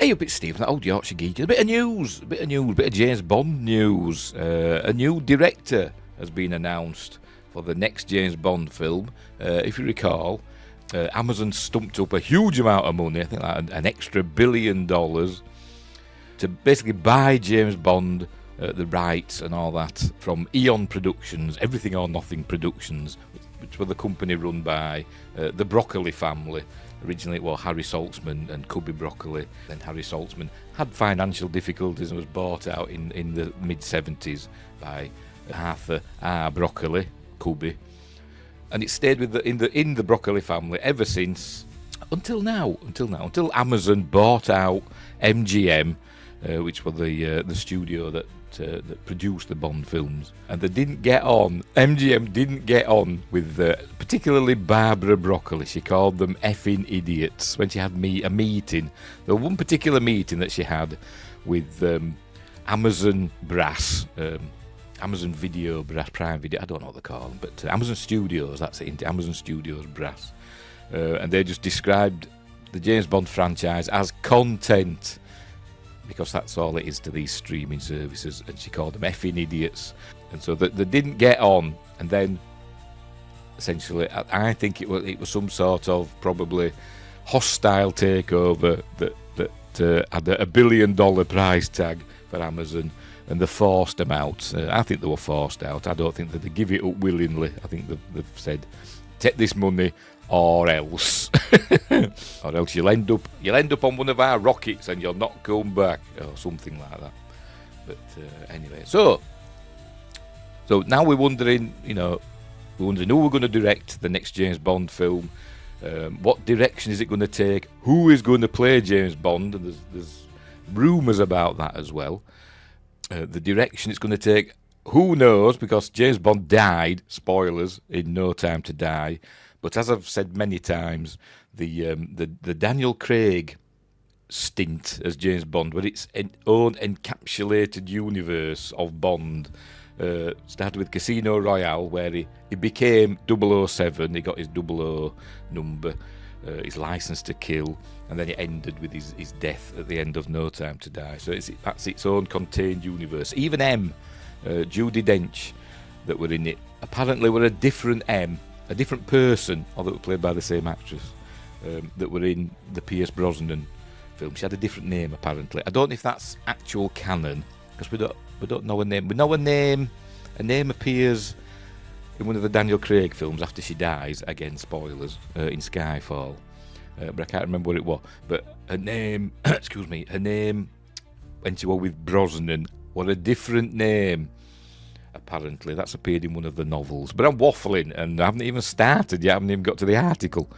Hey up, it's Steve, that old Yorkshire geek. A bit of news, bit of James Bond news. A new director has been announced for the next James Bond film. If you recall, Amazon stumped up a huge amount of money, I think like an extra $1 billion, to basically buy James Bond, the rights and all that, from Eon Productions, Everything or Nothing Productions, which were the company run by the Broccoli family. Originally it was Harry Saltzman and Cubby Broccoli. Then Harry Saltzman had financial difficulties and was bought out in the mid-70s by Arthur R. Broccoli, Cubby. And it stayed with in the Broccoli family ever since, until Amazon bought out MGM, which were the studio that produced the Bond films, and they didn't get on. MGM didn't get on with particularly Barbara Broccoli. She called them effing idiots when she had a meeting. There was one particular meeting that she had with Amazon Brass, Amazon Video Brass, Prime Video, I don't know what they call them, but Amazon Studios, that's it, into Amazon Studios Brass. And they just described the James Bond franchise as content, because that's all it is to these streaming services, and she called them effing idiots. And so they didn't get on, and then essentially I think it was some sort of probably hostile takeover that had a $1 billion price tag for Amazon, and they forced them out. I think they were forced out. I don't think that they give it up willingly. I think they've said, take this money or else. Or else you'll end up on one of our rockets and you'll not come back, or something like that. But anyway, so now we're wondering who we're going to direct the next James Bond film. What direction is it going to take? Who is going to play James Bond? And there's rumours about that as well. The direction it's going to take, who knows? Because James Bond died, spoilers, in No Time to Die. But as I've said many times, the Daniel Craig stint as James Bond, where it's an own encapsulated universe of Bond, started with Casino Royale, where he became 007, he got his 00 number, his license to kill, and then it ended with his death at the end of No Time to Die. So that's its own contained universe. Even M, Judi Dench, that were in it, apparently were a different M, a different person, although it was played by the same actress, that were in the Pierce Brosnan film. She had a different name, apparently. I don't know if that's actual canon, because we don't know her name. We know her name. Her name appears in one of the Daniel Craig films after she dies. Again, spoilers, in Skyfall. But I can't remember what it was. But her name, her name, when she was with Brosnan, was a different name. Apparently, that's appeared in one of the novels. But I'm waffling, and I haven't even started yet. I haven't even got to the article.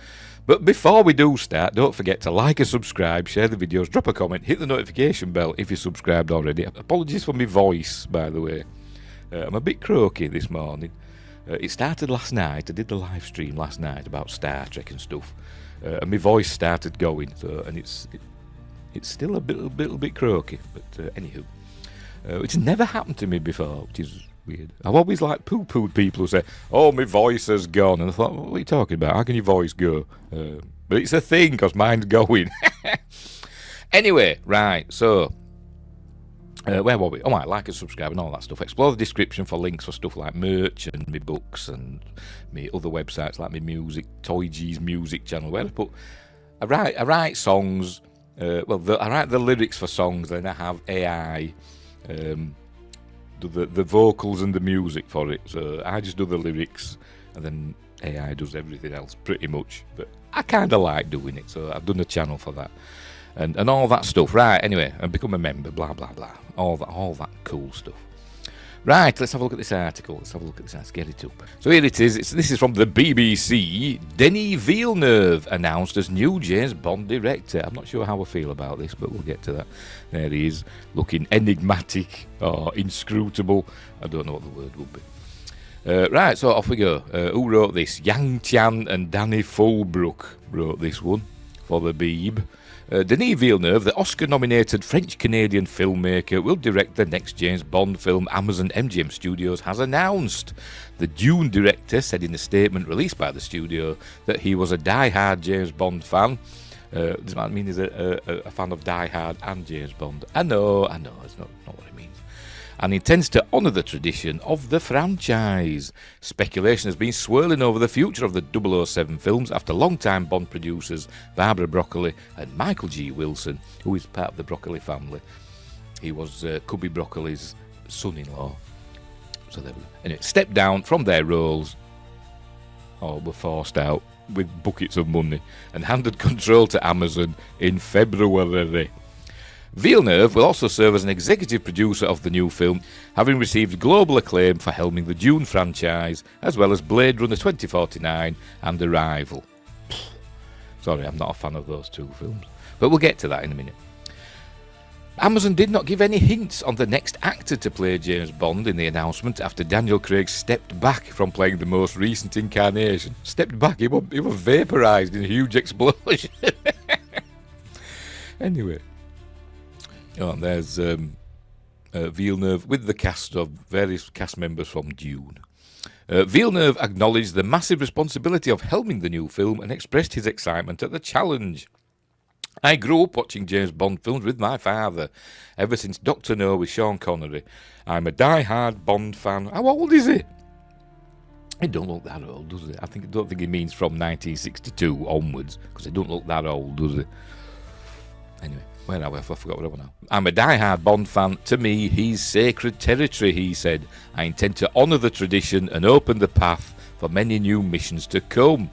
But before we do start, don't forget to like and subscribe, share the videos, drop a comment, hit the notification bell if you're subscribed already. Apologies for my voice, by the way. I'm a bit croaky this morning. It started last night. I did the live stream last night about Star Trek and stuff. And my voice started going. And it's still a little bit croaky. But anywho. It's never happened to me before, which is weird. I've always poo-pooed people who say, oh, my voice has gone. And I thought, what are you talking about? How can your voice go? But it's a thing, because mine's going. Anyway, right, so, where were we? Oh, right, like and subscribe and all that stuff. Explore the description for links for stuff like merch and my books and my other websites like my music, TOYG's music channel, where I write songs. I write the lyrics for songs, then I have AI do the vocals and the music for it. So I just do the lyrics, and then AI does everything else pretty much. But I kind of like doing it, so I've done a channel for that, and all that stuff. Right, anyway, and become a member, blah blah blah, all that cool stuff. Right, let's have a look at this article. Let's get it up. So here it is. This is from the BBC. Denis Villeneuve announced as new James Bond director. I'm not sure how I feel about this, but we'll get to that. There he is, looking enigmatic or inscrutable. I don't know what the word would be. Right, so off we go. Who wrote this? Yang Tian and Danny Fulbrook wrote this one for the Beeb. Denis Villeneuve, the Oscar-nominated French-Canadian filmmaker, will direct the next James Bond film Amazon MGM Studios has announced. The Dune director said in a statement released by the studio that he was a die-hard James Bond fan Does that mean he's a fan of Die Hard and James Bond? I know, it's not what it means. And intends to honour the tradition of the franchise. Speculation has been swirling over the future of the 007 films after long-time Bond producers Barbara Broccoli and Michael G. Wilson, who is part of the Broccoli family. He was Cubby Broccoli's son-in-law. So they anyway, stepped down from their roles, or were forced out with buckets of money, and handed control to Amazon in February. Villeneuve will also serve as an executive producer of the new film, having received global acclaim for helming the Dune franchise, as well as Blade Runner 2049 and Arrival. Sorry, I'm not a fan of those two films, but we'll get to that in a minute. Amazon did not give any hints on the next actor to play James Bond in the announcement after Daniel Craig stepped back from playing the most recent incarnation. Stepped back, he was vaporised in a huge explosion. Anyway. Oh, and there's Villeneuve with the cast of various cast members from Dune. Villeneuve acknowledged the massive responsibility of helming the new film and expressed his excitement at the challenge. I grew up watching James Bond films with my father, ever since Dr. No with Sean Connery. I'm a die-hard Bond fan. How old is he? He don't look that old, does he? I don't think he means from 1962 onwards, because he don't look that old, does he? Anyway. Where are we? I forgot what I want now. I'm a die-hard Bond fan. To me, he's sacred territory, he said. I intend to honour the tradition and open the path for many new missions to come.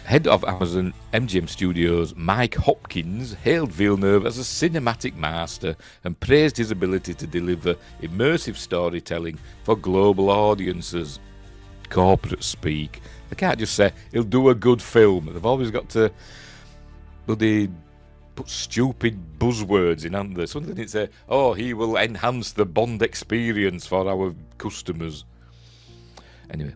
Head of Amazon MGM Studios, Mike Hopkins, hailed Villeneuve as a cinematic master and praised his ability to deliver immersive storytelling for global audiences. Corporate speak. They can't just say, he'll do a good film. They've always got to bloody put stupid buzzwords in, haven't they? Something that say, he will enhance the Bond experience for our customers. Anyway,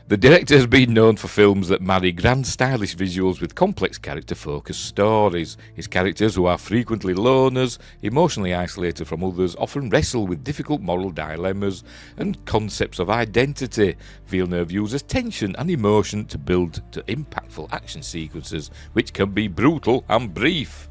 the director has been known for films that marry grand stylish visuals with complex character-focused stories. His characters, who are frequently loners, emotionally isolated from others, often wrestle with difficult moral dilemmas and concepts of identity. Villeneuve uses tension and emotion to build to impactful action sequences, which can be brutal and brief.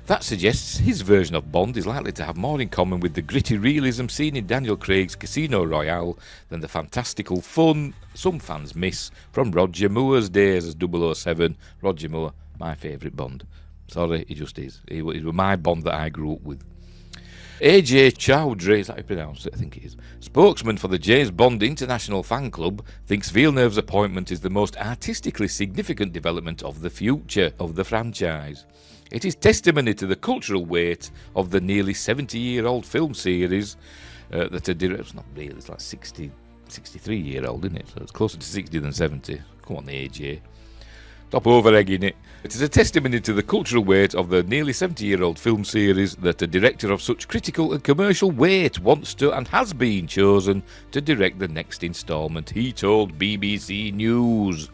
That suggests his version of Bond is likely to have more in common with the gritty realism seen in Daniel Craig's Casino Royale than the fantastical fun some fans miss from Roger Moore's days as 007. Roger Moore, my favourite Bond. Sorry, he just is. He was my Bond that I grew up with. AJ Chowdhury, is that how you pronounce it? I think it is. Spokesman for the James Bond International Fan Club, thinks Villeneuve's appointment is the most artistically significant development of the future of the franchise. It is testimony to the cultural weight of the nearly 70-year-old film series that it's not really, it's like 63-year-old, isn't it? So it's closer to 60 than 70. Come on, AJ. Stop over-egging it. It is a testimony to the cultural weight of the nearly 70-year-old film series that a director of such critical and commercial weight wants to and has been chosen to direct the next instalment, he told BBC News.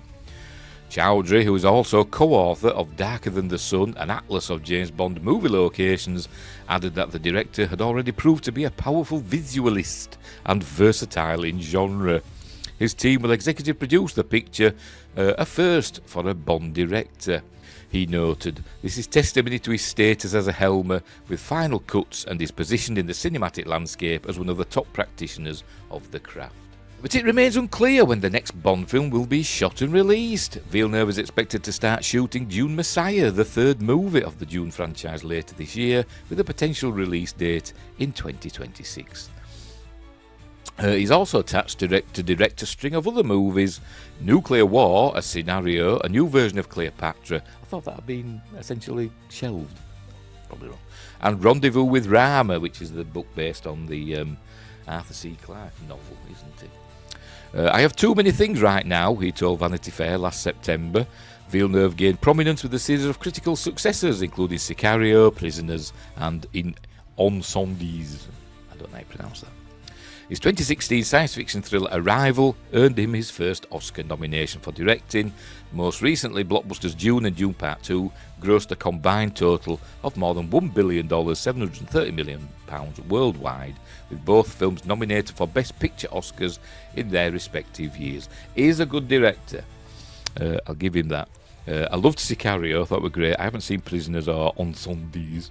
Chowdhury, who is also co-author of Darker Than the Sun, an atlas of James Bond movie locations, added that the director had already proved to be a powerful visualist and versatile in genre. His team will executive produce the picture, a first for a Bond director. He noted, this is testimony to his status as a helmer with final cuts and is positioned in the cinematic landscape as one of the top practitioners of the craft. But it remains unclear when the next Bond film will be shot and released. Villeneuve is expected to start shooting Dune Messiah, the third movie of the Dune franchise, later this year, with a potential release date in 2026. He's also attached to direct a string of other movies: Nuclear War, a scenario, a new version of Cleopatra. I thought that had been essentially shelved. Probably wrong. And Rendezvous with Rama, which is the book based on the Arthur C. Clarke novel, isn't it? I have too many things right now, he told Vanity Fair last September. Villeneuve gained prominence with a series of critical successes, including Sicario, Prisoners, and in Incendies. I don't know how you pronounce that. His 2016 science fiction thriller Arrival earned him his first Oscar nomination for directing. Most recently, blockbusters Dune and Dune Part 2 grossed a combined total of more than $1 billion, £730 million worldwide, with both films nominated for Best Picture Oscars in their respective years. He is a good director. I'll give him that. I loved Sicario, I thought it were great. I haven't seen Prisoners or Incendies,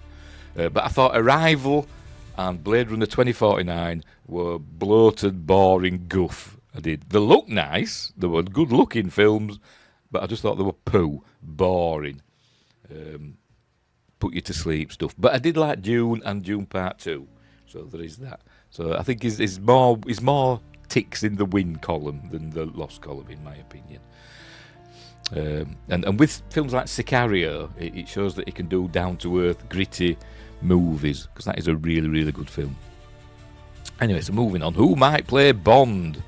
but I thought Arrival and Blade Runner 2049 were bloated, boring guff. I did. They looked nice, they were good-looking films, but I just thought they were poo, boring, put you to sleep stuff. But I did like Dune and Dune Part 2, so there is that. So I think he's more ticks in the win column than the loss column, in my opinion. And with films like Sicario, it shows that he can do down-to-earth, gritty movies, because that is a really, really good film. Anyway, so moving on. Who might play Bond?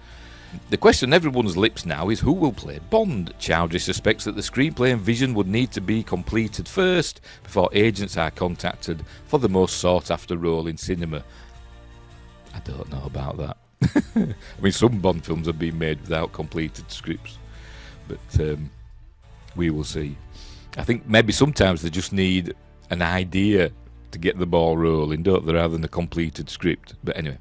The question on everyone's lips now is who will play Bond? Chowdhury suspects that the screenplay and vision would need to be completed first before agents are contacted for the most sought-after role in cinema. I don't know about that. I mean, some Bond films have been made without completed scripts, but we will see. I think maybe sometimes they just need an idea to get the ball rolling, don't they, rather than a completed script. But anyway,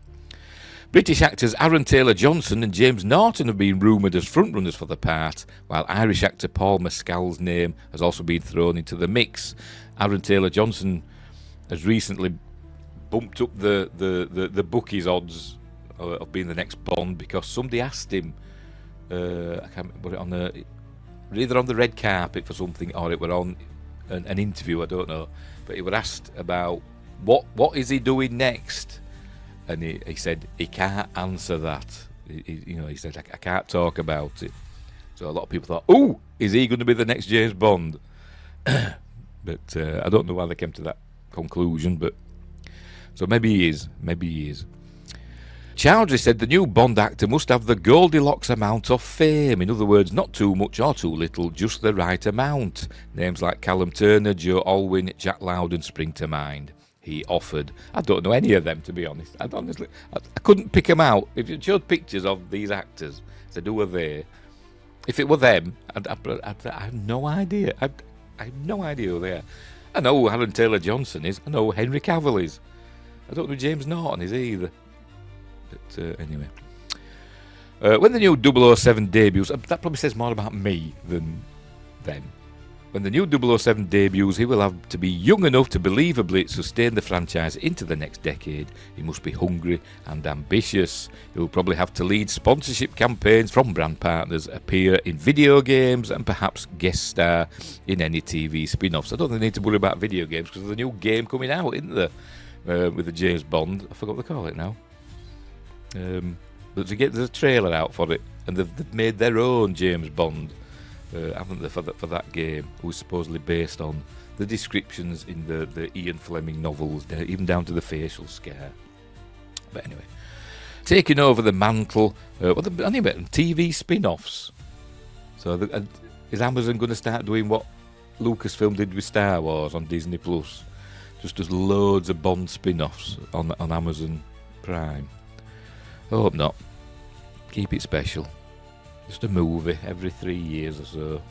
British actors Aaron Taylor-Johnson and James Norton have been rumoured as frontrunners for the part, while Irish actor Paul Mescal's name has also been thrown into the mix. Aaron Taylor-Johnson has recently bumped up the bookies odds of being the next Bond because somebody asked him, I can't remember, either on the red carpet for something or it were on an interview, I don't know, but he was asked about what is he doing next, and he said he can't answer that. He said I can't talk about it. So a lot of people thought, oh, is he going to be the next James Bond? But I don't know why they came to that conclusion, but so maybe he is. Chowdhury said the new Bond actor must have the Goldilocks amount of fame. In other words, not too much or too little, just the right amount. Names like Callum Turner, Joe Alwyn, Jack Lowden spring to mind. He offered. I don't know any of them, to be honest. I couldn't pick them out. If you showed pictures of these actors, said who were they? If it were them, I have no idea. I have no idea who they are. I know who Aaron Taylor-Johnson is. I know who Henry Cavill is. I don't know who James Norton is either. But anyway, when the new 007 debuts, that probably says more about me than them. When the new 007 debuts, he will have to be young enough to believably sustain the franchise into the next decade. He must be hungry and ambitious. He will probably have to lead sponsorship campaigns from brand partners, appear in video games, and perhaps guest star in any TV spin-offs. I don't think they need to worry about video games because there's a new game coming out, isn't there, with the James Bond. I forgot what they call it now. But there's a trailer out for it, and they've made their own James Bond, haven't they, for that game, who's supposedly based on the descriptions in the Ian Fleming novels, even down to the facial scare. But anyway, taking over the mantle, TV spin-offs. So is Amazon going to start doing what Lucasfilm did with Star Wars on Disney Plus? Just as loads of Bond spin-offs on Amazon Prime. I hope not. Keep it special. Just a movie every 3 years or so.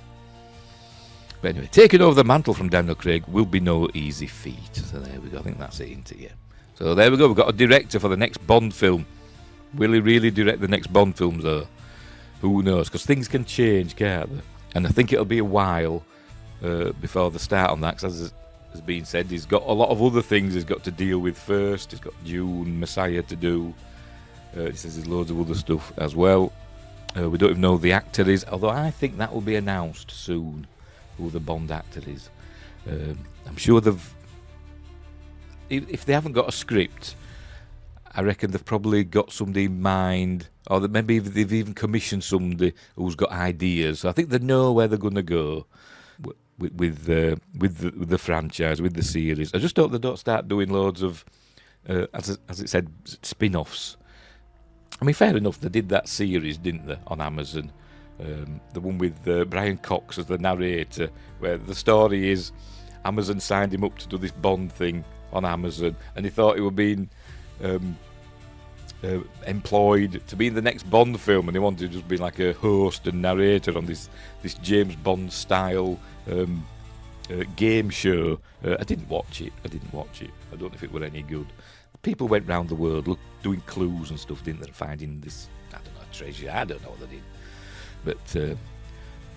But anyway, taking over the mantle from Daniel Craig will be no easy feat. So there we go. I think that's it into you. So there we go. We've got a director for the next Bond film. Will he really direct the next Bond films though? Who knows? Because things can change, can't they? And I think it'll be a while before the start on that. Because as has been said, he's got a lot of other things he's got to deal with first. He's got Dune, Messiah to do. He says there's loads of other stuff as well. We don't even know who the actor is, although I think that will be announced soon, who the Bond actor is. I'm sure if they haven't got a script, I reckon they've probably got somebody in mind, or that maybe they've even commissioned somebody who's got ideas. So I think they know where they're going to go with the franchise, with the series. I just hope they don't start doing loads of, as it said, spin-offs. I mean, fair enough, they did that series, didn't they, on Amazon? The one with Brian Cox as the narrator, where the story is Amazon signed him up to do this Bond thing on Amazon, and he thought he was being employed to be in the next Bond film, and he wanted to just be like a host and narrator on this James Bond style game show. I didn't watch it. I don't know if it were any good. People went round the world doing clues and stuff, didn't they? Finding this, I don't know, treasure. I don't know what they did. But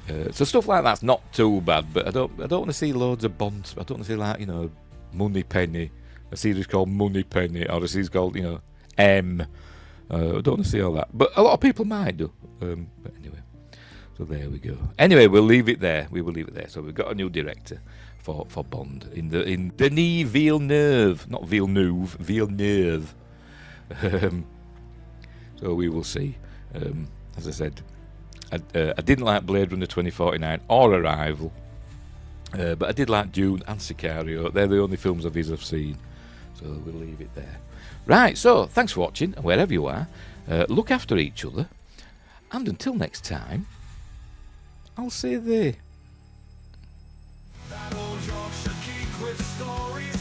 So stuff like that's not too bad, but I don't want to see loads of Bonds. I don't want to see like, you know, Moneypenny, a series called Moneypenny, or a series called, you know, M. I don't want to see all that, but a lot of people might do. But anyway, so there we go. Anyway, we'll leave it there. We will leave it there. So we've got a new director for Bond in Denis Villeneuve, not Villeneuve, Villeneuve. So we will see. As I said, I didn't like Blade Runner 2049 or Arrival, but I did like Dune and Sicario. They're the only films of his I've seen, so we'll leave it there. Right, so thanks for watching, and wherever you are, look after each other, and until next time, I'll say they. That old Yorkshire geek with stories